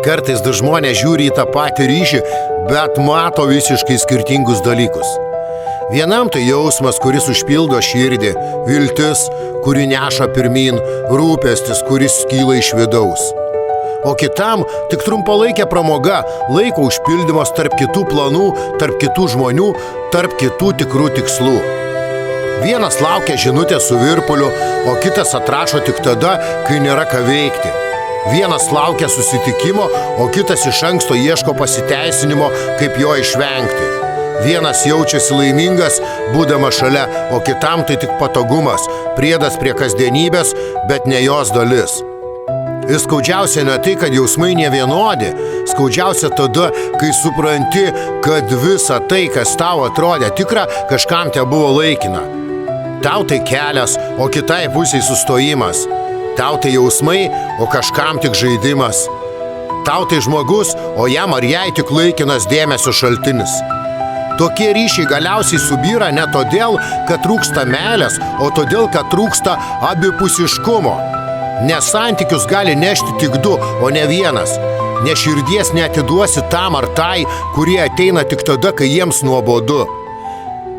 Kartais du žmonės žiūri į tą patį ryšį, bet mato visiškai skirtingus dalykus. Vienam tai jausmas, kuris užpildo širdį, viltis, kuri neša pirmyn, rūpestis, kuris kyla iš vidaus. O kitam tik trumpalaikė pramoga, laiko užpildymas tarp kitų planų, tarp kitų žmonių, tarp kitų tikrų tikslų. Vienas laukia žinutės su virpuliu, o kitas atrašo tik tada, kai nėra ką veikti. Vienas laukia susitikimo, o kitas iš anksto ieško pasiteisinimo, kaip jo išvengti. Vienas jaučiasi laimingas, būdamas šalia, o kitam tai tik patogumas, priedas prie kasdienybės, bet ne jos dalis. Ir skaudžiausia ne tai, kad jausmai nevienodi, skaudžiausia tada, kai supranti, kad visa tai, kas tau atrodė tikra, kažkam te buvo laikina. Tau tai kelias, o kitai pusiai sustojimas. Tau tai jausmai, o kažkam tik žaidimas. Tau tai žmogus, o jam ar jai tik laikinas dėmesio šaltinis. Tokie ryšiai galiausiai subyra ne todėl, kad trūksta meilės, o todėl, kad trūksta abipusiškumo. Nes santykius gali nešti tik du, o ne vienas. Nes širdies neatiduosi tam ar tai, kurie ateina tik tada, kai jiems nuobodu.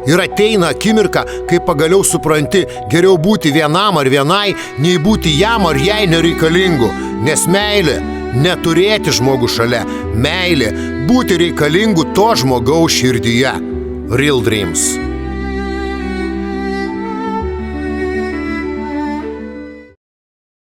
Ir ateina akimirka, kai pagaliau supranti, geriau būti vienam ar vienai, nei būti jam ar jai nereikalingu. Nes meilė – neturėti žmogų šalia. Meilė – būti reikalingu to žmogaus širdyje. Real Dreams.